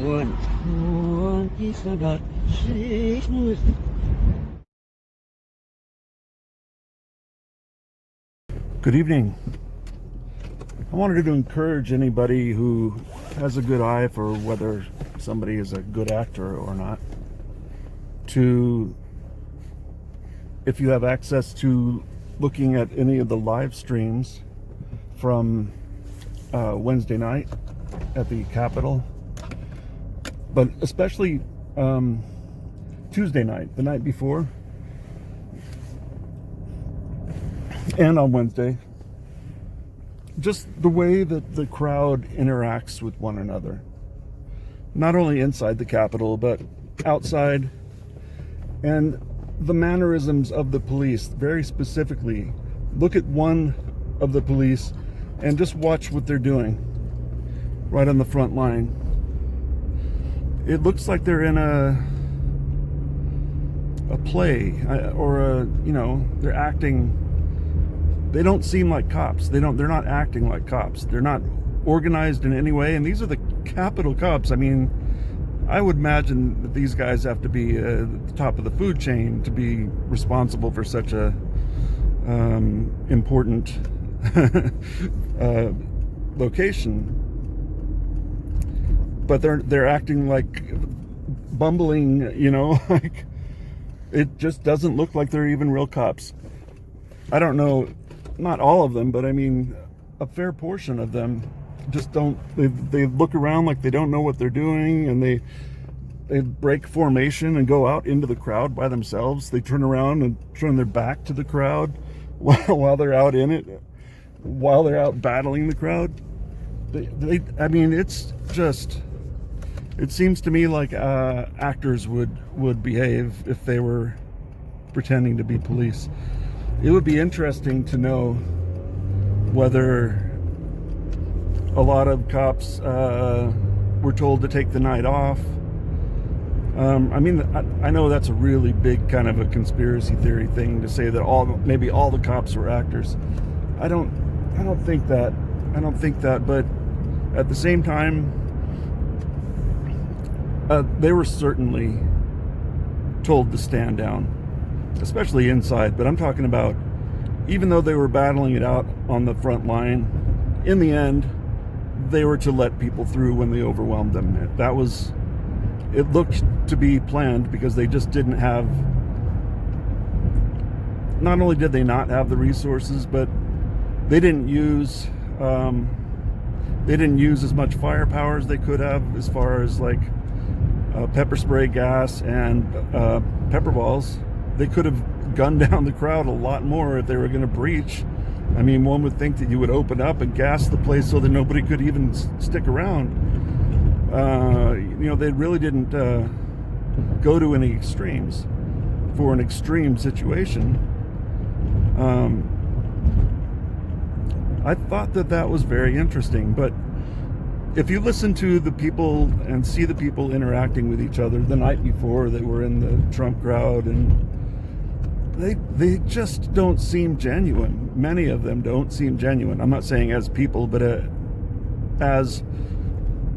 Good evening. I wanted to encourage anybody who has a good eye for whether somebody is a good actor or not to, if you have access to looking at any of the live streams from Wednesday night at the Capitol, but especially Tuesday night, the night before, and on Wednesday, just the way that the crowd interacts with one another, not only inside the Capitol, but outside, and the mannerisms of the police, very specifically. Look at one of the police and just watch what they're doing right on the front line. It looks like they're in a play, or they're acting. They don't seem like cops. They're not acting like cops. They're not organized in any way. And these are the Capitol cops. I mean, I would imagine that these guys have to be at the top of the food chain to be responsible for such a important location. But they're acting like bumbling, like it just doesn't look like they're even real cops. I don't know. Not all of them, but I mean, a fair portion of them just don't. They look around like they don't know what they're doing, and they break formation and go out into the crowd by themselves. They turn around and turn their back to the crowd while they're out in it, while they're out battling the crowd. I mean, it's just. It seems to me like actors would behave if they were pretending to be police. It would be interesting to know whether a lot of cops were told to take the night off. I mean, I know that's a really big kind of a conspiracy theory thing to say that maybe all the cops were actors. I don't think that. But at the same time, they were certainly told to stand down, especially inside. But I'm talking about, even though they were battling it out on the front line, in the end, they were to let people through when they overwhelmed them. It looked to be planned, because they just didn't have, not only did they not have the resources, but they didn't use as much firepower as they could have, as far as like pepper spray gas and pepper balls. They could have gunned down the crowd a lot more if they were going to breach. I mean, one would think that you would open up and gas the place so that nobody could even stick around. They really didn't go to any extremes for an extreme situation. I thought that was very interesting, but if you listen to the people and see the people interacting with each other the night before, they were in the Trump crowd, and they just don't seem genuine. Many of them don't seem genuine. I'm not saying as people, but as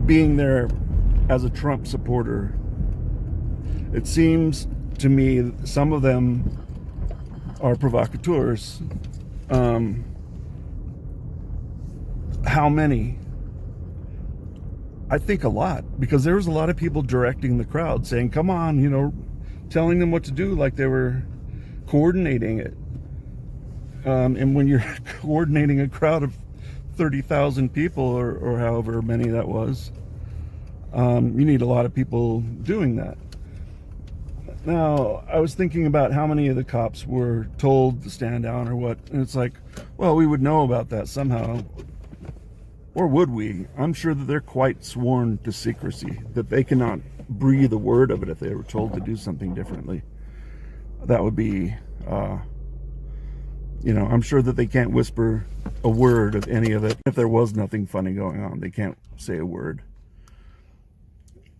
being there as a Trump supporter. It seems to me some of them are provocateurs. How many? I think a lot, because there was a lot of people directing the crowd, saying, come on, telling them what to do, like they were coordinating it. And when you're coordinating a crowd of 30,000 people, or however many that was, you need a lot of people doing that. Now, I was thinking about how many of the cops were told to stand down or what, and it's like, well, we would know about that somehow. Or would we? I'm sure that they're quite sworn to secrecy, that they cannot breathe a word of it if they were told to do something differently. That would be, I'm sure that they can't whisper a word of any of it. If there was nothing funny going on, they can't say a word.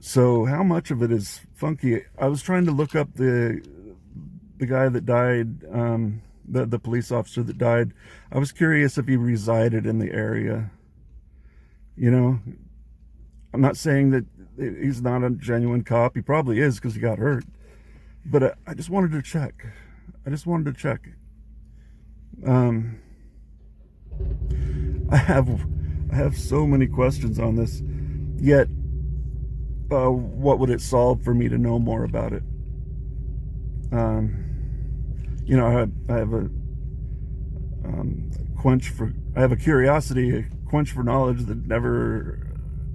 So how much of it is funky? I was trying to look up the guy that died, the police officer that died. I was curious if he resided in the area. I'm not saying that he's not a genuine cop. He probably is because he got hurt. But I just wanted to check. I have so many questions on this. Yet, what would it solve for me to know more about it? You know, I have a I have a curiosity, a quench for knowledge that never.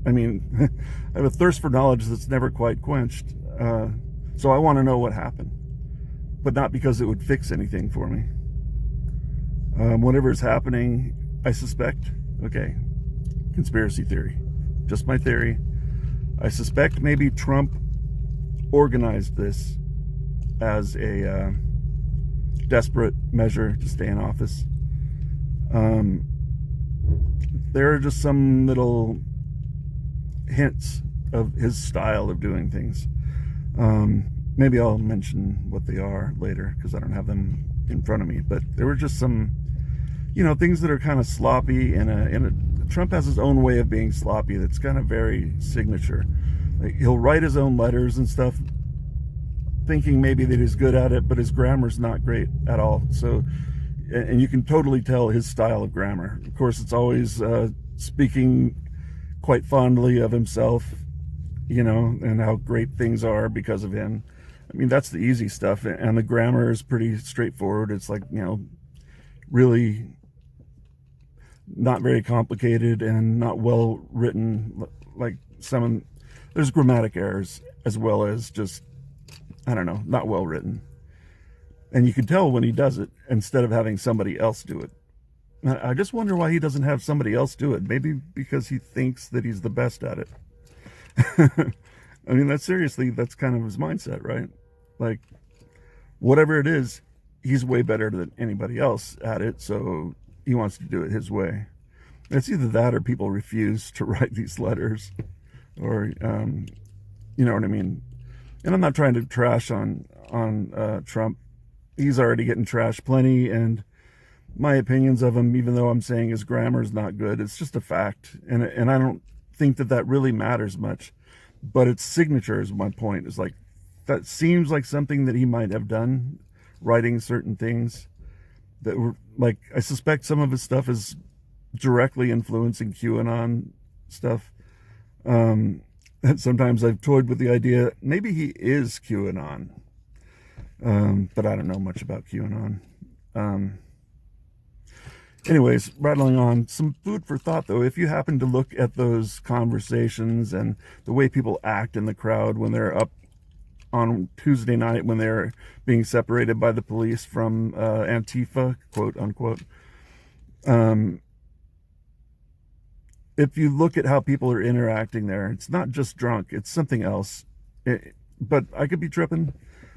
I mean, I have a thirst for knowledge that's never quite quenched. So I want to know what happened, but not because it would fix anything for me. Whatever is happening, I suspect. Okay, conspiracy theory, just my theory. I suspect maybe Trump organized this as a desperate measure to stay in office. There are just some little hints of his style of doing things. Maybe I'll mention what they are later because I don't have them in front of me. But there were just some, things that are kind of sloppy. And Trump has his own way of being sloppy that's kind of very signature. Like, he'll write his own letters and stuff, thinking maybe that he's good at it, but his grammar's not great at all. So, and you can totally tell his style of grammar. Of course, it's always speaking quite fondly of himself, and how great things are because of him. I mean, that's the easy stuff. And the grammar is pretty straightforward. It's like, really not very complicated and not well written. Like there's grammatic errors as well as just, not well written. And you can tell when he does it instead of having somebody else do it. I just wonder why he doesn't have somebody else do it. Maybe because he thinks that he's the best at it. I mean, that's kind of his mindset, right? Like, whatever it is, he's way better than anybody else at it, so he wants to do it his way. It's either that or people refuse to write these letters, or, you know what I mean? And I'm not trying to trash on Trump. He's already getting trashed plenty, and my opinions of him, even though I'm saying his grammar is not good, it's just a fact. And I don't think that really matters much. But its signature is my point. Is like, that seems like something that he might have done, writing certain things that were like, I suspect some of his stuff is directly influencing QAnon stuff. And sometimes I've toyed with the idea maybe he is QAnon. But I don't know much about QAnon. Anyways, rattling on, some food for thought though. If you happen to look at those conversations and the way people act in the crowd when they're up on Tuesday night, when they're being separated by the police from Antifa, quote unquote. If you look at how people are interacting there, it's not just drunk, it's something else. But I could be tripping.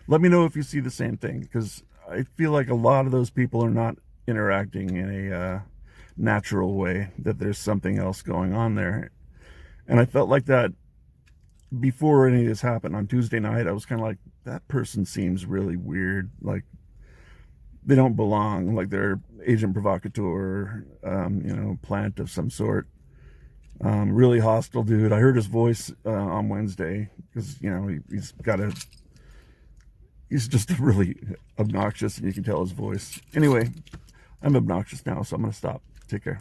Let me know if you see the same thing, because I feel like a lot of those people are not interacting in a natural way, that there's something else going on there. And I felt like that before any of this happened on Tuesday night. I was kind of like, that person seems really weird, like they don't belong, like they're agent provocateur, plant of some sort. Really hostile dude. I heard his voice on Wednesday because he's just really obnoxious, and you can tell his voice. Anyway, I'm obnoxious now, so I'm going to stop. Take care.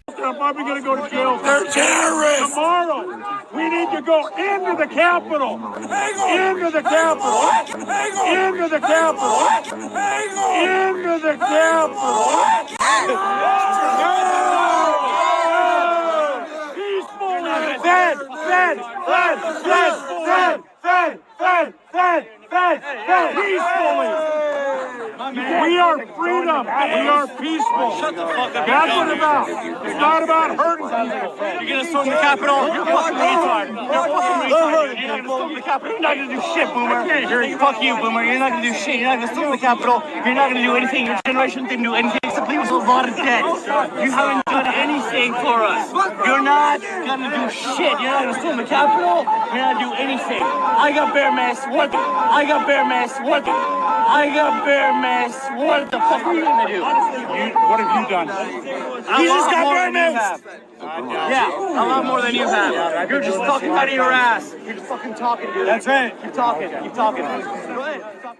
I'm probably going to go to jail. They're terrorists! Tomorrow, we need to go into the Capitol. Into the Capitol. Into the Capitol. Into the Capitol. Peaceful. Fed. Peacefully. We are freedom. We are peaceful. Shut the fuck up. That's what it's about. It's not about hurting people. You're gonna storm the Capitol? You're fucking retard. You're fucking retard. You're not gonna storm the Capitol. You're not gonna do shit, Boomer. Fuck you, Boomer. You're not gonna do shit. You're not gonna storm the Capitol. You're not gonna do anything. Your generation didn't do anything except leave us a lot of debt. You haven't done anything for us. You're not gonna do shit. You're not gonna storm the Capitol. You're not gonna do anything. I got bear mass. What? I got bear mass. What? I got bear mace. What the fuck are you gonna do? What have you done? He just got bear mace. Yeah, a lot more than you have. You're just talking out of your ass. You're just fucking talking, dude. That's it. Keep talking. Keep talking. Go ahead.